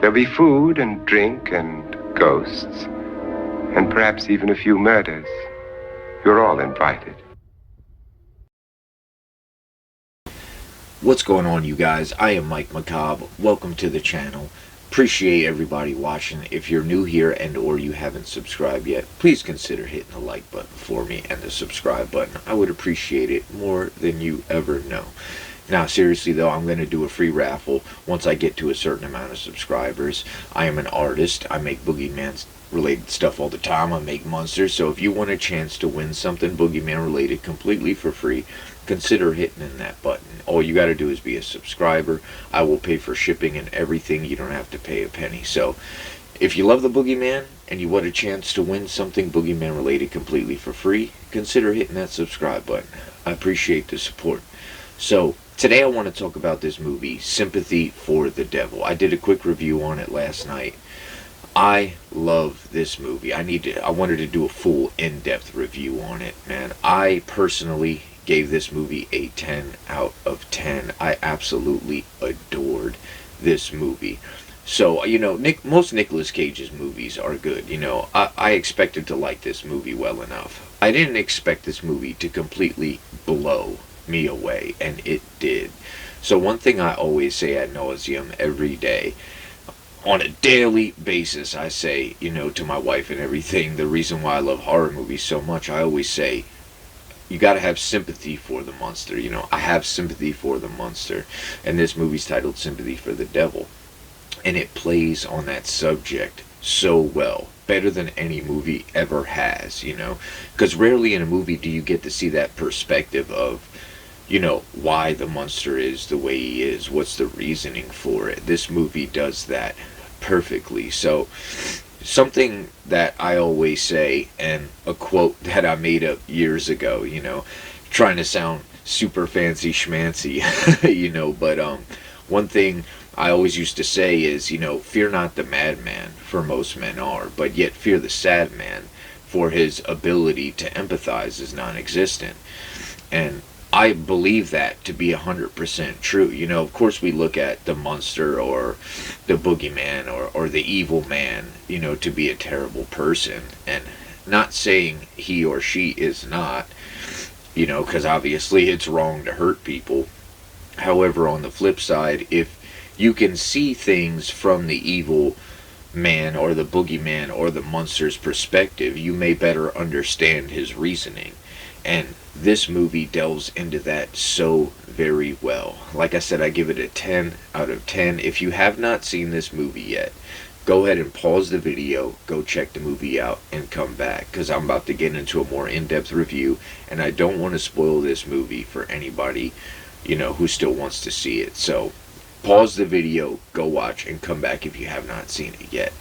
There'll be food and drink and ghosts, and perhaps even a few murders. You're all invited. What's going on, you guys? I am Mike Macabre. Welcome to the channel. Appreciate everybody watching. If you're new here and or you haven't subscribed yet, please consider hitting the like button for me and the subscribe button. I would appreciate it more than you ever know. Now, seriously though, I'm going to do a free raffle once I get to a certain amount of subscribers. I am an artist. I make Boogeyman related stuff all the time. I make monsters. So if you want a chance to win something Boogeyman related completely for free, consider hitting in that button. All you got to do is be a subscriber. I will pay for shipping and everything. You don't have to pay a penny. So if you love the Boogeyman and you want a chance to win something Boogeyman related completely for free, consider hitting that subscribe button. I appreciate the support. So today I want to talk about this movie, Sympathy for the Devil. I did a quick review on it last night. I love this movie. I wanted to do a full in-depth review on it, man. I personally gave this movie a 10 out of 10. I absolutely adored this movie. So, you know, most Nicolas Cage's movies are good. You know, I expected to like this movie well enough. I didn't expect this movie to completely blow me away, and it did. So one thing I always say ad nauseum every day, on a daily basis, I say, you know, to my wife and everything, the reason why I love horror movies so much, I always say, you gotta have sympathy for the monster. You know, I have sympathy for the monster. And this movie's titled Sympathy for the Devil. And it plays on that subject so well. Better than any movie ever has, you know. Because rarely in a movie do you get to see that perspective of, you know, why the monster is the way he is. What's the reasoning for it? This movie does that perfectly. So something that I always say, and a quote that I made up years ago, you know, trying to sound super fancy schmancy, you know, but one thing I always used to say is, you know, fear not the madman, for most men are, but yet fear the sad man, for his ability to empathize is non-existent. And I believe that to be 100% true. You know, of course we look at the monster or the boogeyman or the evil man, you know, to be a terrible person. And not saying he or she is not, you know, because obviously it's wrong to hurt people. However, on the flip side, if you can see things from the evil man or the boogeyman or the monster's perspective, you may better understand his reasoning. And this movie delves into that so very well. Like I said, I give it a 10 out of 10. If you have not seen this movie yet, go ahead and pause the video, go check the movie out, and come back. Because I'm about to get into a more in-depth review, and I don't want to spoil this movie for anybody, you know, who still wants to see it. So pause the video, go watch, and come back if you have not seen it yet.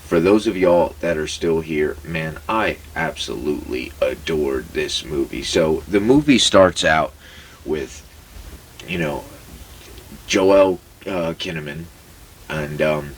For those of y'all that are still here, man, I absolutely adored this movie. So the movie starts out with, you know, Joel Kinnaman, and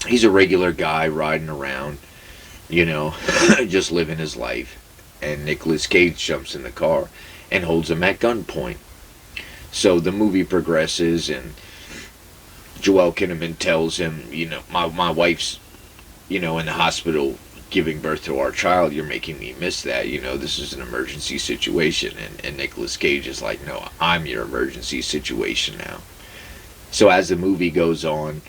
he's a regular guy riding around, you know, just living his life. And Nicolas Cage jumps in the car and holds him at gunpoint. So the movie progresses, and Joel Kinnaman tells him, you know, my wife's, you know, in the hospital giving birth to our child. You're making me miss that. You know, this is an emergency situation. And Nicolas Cage is like, no, I'm your emergency situation now. So as the movie goes on,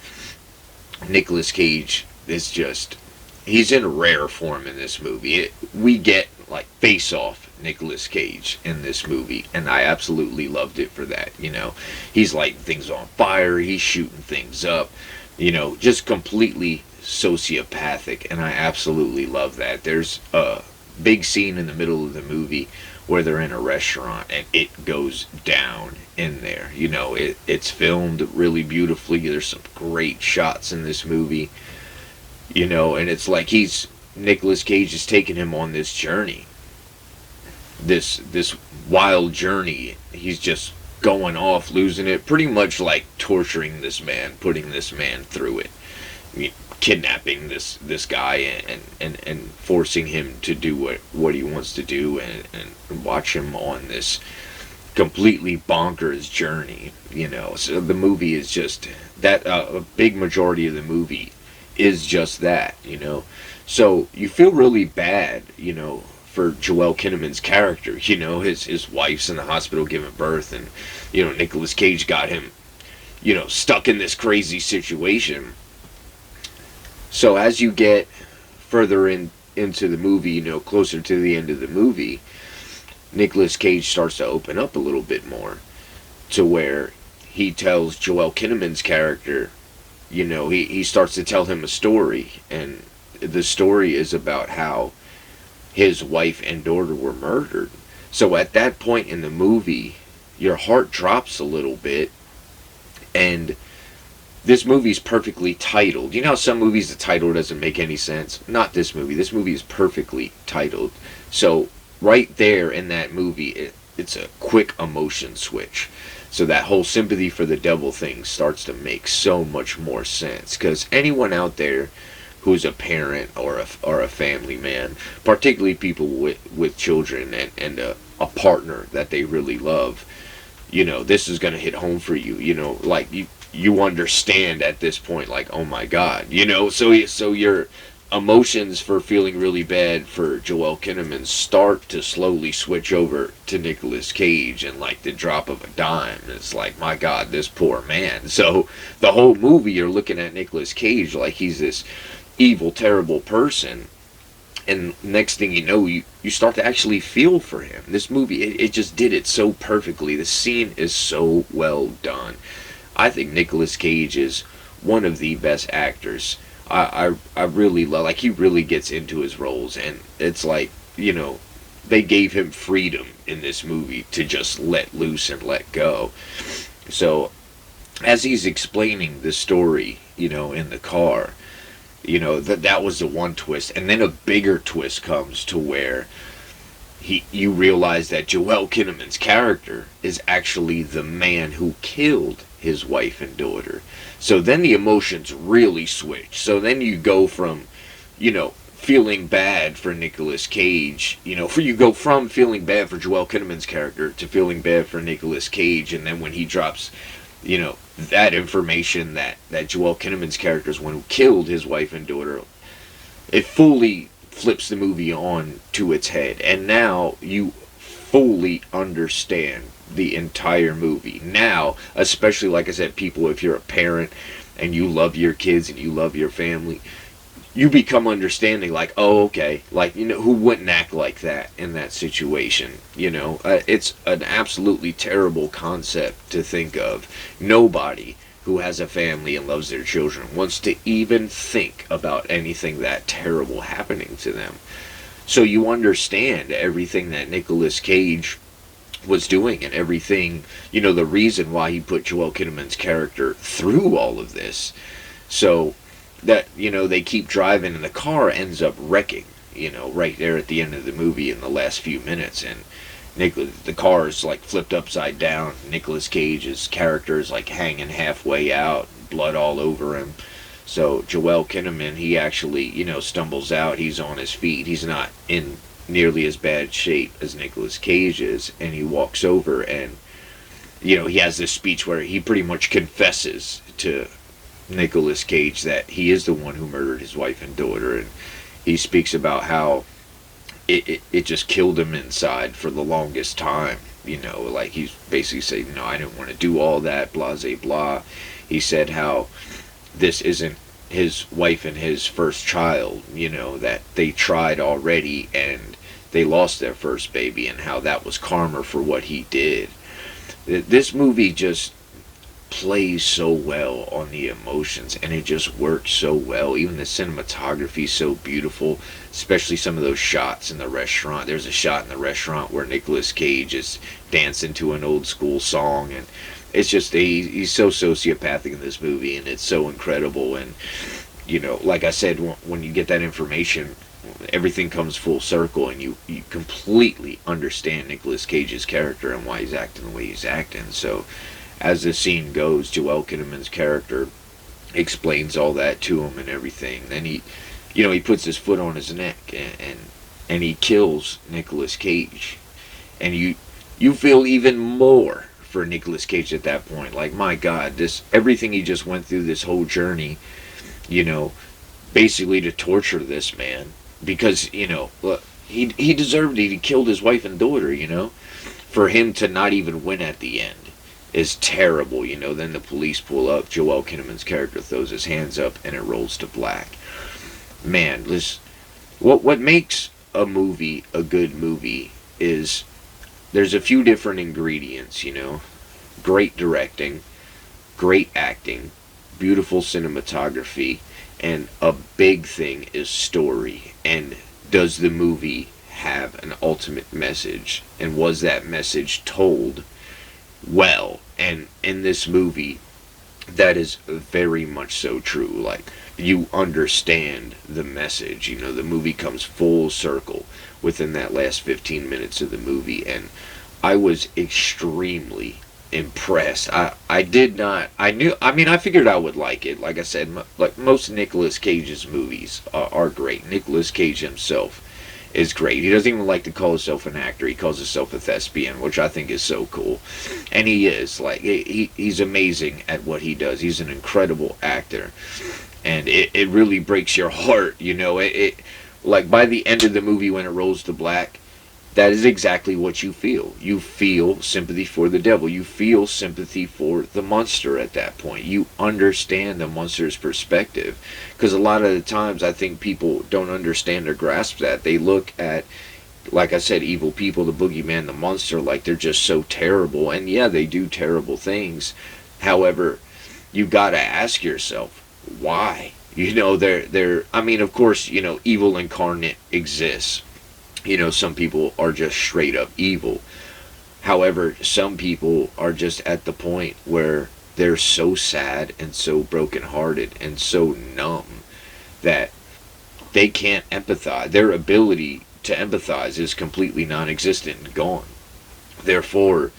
Nicolas Cage is just, he's in rare form in this movie. We get, like, face-off Nicolas Cage in this movie, and I absolutely loved it for that. You know, he's lighting things on fire, he's shooting things up, you know, just completely sociopathic, and I absolutely love that. There's a big scene in the middle of the movie where they're in a restaurant, and it goes down in there. You know, it's filmed really beautifully. There's some great shots in this movie, you know, and it's like Nicolas Cage is taking him on this journey, this wild journey. He's just going off, losing it, pretty much like torturing this man, putting this man through it. I mean, kidnapping this guy and forcing him to do what he wants to do, and watch him on this completely bonkers journey, you know. So the movie is just that, a big majority of the movie is just that, you know. So you feel really bad, you know, for Joel Kinnaman's character. You know, his wife's in the hospital giving birth, and you know Nicolas Cage got him, you know, stuck in this crazy situation. So as you get further into the movie, you know, closer to the end of the movie, Nicolas Cage starts to open up a little bit more, to where he tells Joel Kinnaman's character, you know, he starts to tell him a story, and the story is about how his wife and daughter were murdered. So at that point in the movie, your heart drops a little bit, and this movie's perfectly titled. You know how some movies the title doesn't make any sense? Not this movie. This movie is perfectly titled. So right there in that movie, it's a quick emotion switch. So that whole sympathy for the devil thing starts to make so much more sense. Because anyone out there who's a parent or a family man, particularly people with children and a partner that they really love, you know, this is going to hit home for you. You know, like you understand at this point, like, oh my God, you know. So your emotions for feeling really bad for Joel Kinnaman start to slowly switch over to Nicolas Cage, and like the drop of a dime, it's like, my God, this poor man. So the whole movie you're looking at Nicolas Cage like he's this evil, terrible person, and next thing you know, you start to actually feel for him. This movie, it just did it so perfectly. The scene is so well done. I think Nicolas Cage is one of the best actors. I really love, like, he really gets into his roles, and it's like, you know, they gave him freedom in this movie to just let loose and let go. So as he's explaining the story, you know, in the car, you know, that was the one twist, and then a bigger twist comes to where you realize that Joel Kinnaman's character is actually the man who killed his wife and daughter. So then the emotions really switch. So then you go from, you know, feeling bad for Nicolas Cage, you know, you go from feeling bad for Joel Kinnaman's character to feeling bad for Nicolas Cage, and then when he drops, you know, that information that Joel Kinnaman's character is one who killed his wife and daughter, it fully flips the movie on to its head, and now you fully understand the entire movie. Now, especially, like I said, people, if you're a parent and you love your kids and you love your family, you become understanding, like, oh, okay, like, you know, who wouldn't act like that in that situation, you know? It's an absolutely terrible concept to think of. Nobody who has a family and loves their children wants to even think about anything that terrible happening to them. So you understand everything that Nicolas Cage was doing, and everything, you know, the reason why he put Joel Kinnaman's character through all of this. So that, you know, they keep driving and the car ends up wrecking, you know, right there at the end of the movie in the last few minutes, and the car is like flipped upside down. Nicolas Cage's character is like hanging halfway out, blood all over him. So Joel Kinnaman, he actually, you know, stumbles out. He's on his feet. He's not in nearly as bad shape as Nicolas Cage is, and he walks over and, you know, he has this speech where he pretty much confesses to Nicolas Cage that he is the one who murdered his wife and daughter, and he speaks about how it just killed him inside for the longest time, you know, like he's basically saying, no, I didn't want to do all that, blah, blah, blah. He said how this isn't his wife and his first child, you know, that they tried already and they lost their first baby, and how that was karma for what he did. This movie just plays so well on the emotions, and it just works so well. Even the cinematography is so beautiful, especially some of those shots in the restaurant. There's a shot in the restaurant where Nicolas Cage is dancing to an old school song, and it's just, he's so sociopathic in this movie, and it's so incredible. And, you know, like I said, when you get that information, everything comes full circle, and you completely understand Nicolas Cage's character and why he's acting the way he's acting. So as the scene goes, Joel Kinnaman's character explains all that to him and everything. Then he, you know, he puts his foot on his neck, and he kills Nicolas Cage. And you you feel even more for Nicolas Cage at that point. Like, my God, this everything he just went through, this whole journey, you know, basically to torture this man because, you know, look, he deserved it. He killed his wife and daughter, you know. For him to not even win at the end is terrible, you know. Then the police pull up, Joel Kinnaman's character throws his hands up, and it rolls to black. Man, this what makes a movie a good movie is there's a few different ingredients, you know. Great directing, great acting, beautiful cinematography, and a big thing is story. And does the movie have an ultimate message? And was that message told well? And in this movie, that is very much so true. Like, you understand the message. You know, the movie comes full circle within that last 15 minutes of the movie. And I was extremely impressed. I did not, I figured I would like it. Like I said, like most Nicolas Cage's movies are great. Nicolas Cage himself is great. He doesn't even like to call himself an actor. He calls himself a thespian, which I think is so cool. And he is. Like, he's amazing at what he does. He's an incredible actor. And it really breaks your heart, you know. Like, by the end of the movie when it rolls to black, that is exactly what you feel. You feel sympathy for the devil. You feel sympathy for the monster at that point. You understand the monster's perspective. Because a lot of the times I think people don't understand or grasp that. They look at, like I said, evil people, the boogeyman, the monster, like they're just so terrible. And yeah, they do terrible things. However, you gotta ask yourself, why? You know, I mean, of course, you know, evil incarnate exists. You know, some people are just straight up evil. However, some people are just at the point where they're so sad and so brokenhearted and so numb that they can't empathize. Their ability to empathize is completely non-existent and gone. Therefore,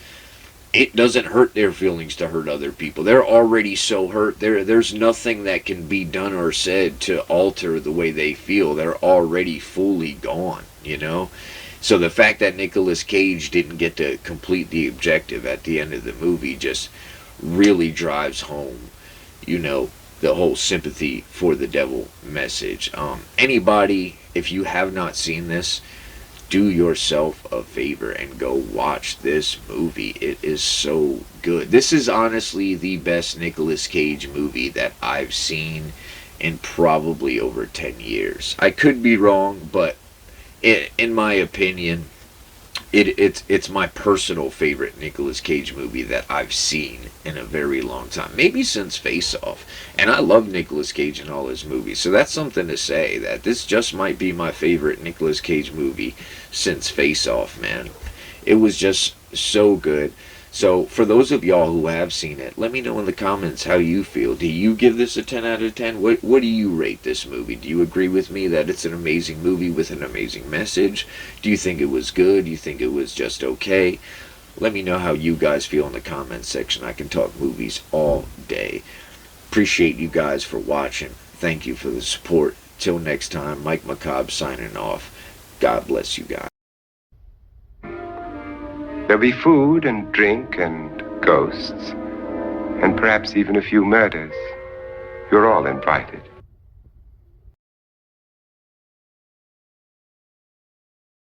it doesn't hurt their feelings to hurt other people. They're already so hurt. There's nothing that can be done or said to alter the way they feel. They're already fully gone, you know? So the fact that Nicolas Cage didn't get to complete the objective at the end of the movie just really drives home, you know, the whole sympathy for the devil message. Anybody, if you have not seen this, do yourself a favor and go watch this movie. It is so good. This is honestly the best Nicolas Cage movie that I've seen in probably over 10 years. I could be wrong, but in my opinion, it's my personal favorite Nicolas Cage movie that I've seen in a very long time. Maybe since Face Off. And I love Nicolas Cage in all his movies. So that's something to say, that this just might be my favorite Nicolas Cage movie since Face Off, man. It was just so good. So for those of y'all who have seen it, let me know in the comments how you feel. Do you give this a 10 out of 10? What do you rate this movie? Do you agree with me that it's an amazing movie with an amazing message? Do you think it was good? Do you think it was just okay? Let me know how you guys feel in the comments section. I can talk movies all day. Appreciate you guys for watching. Thank you for the support. Till next time, Mike Macabre signing off. God bless you guys. There'll be food and drink and ghosts, and perhaps even a few murders. You're all invited.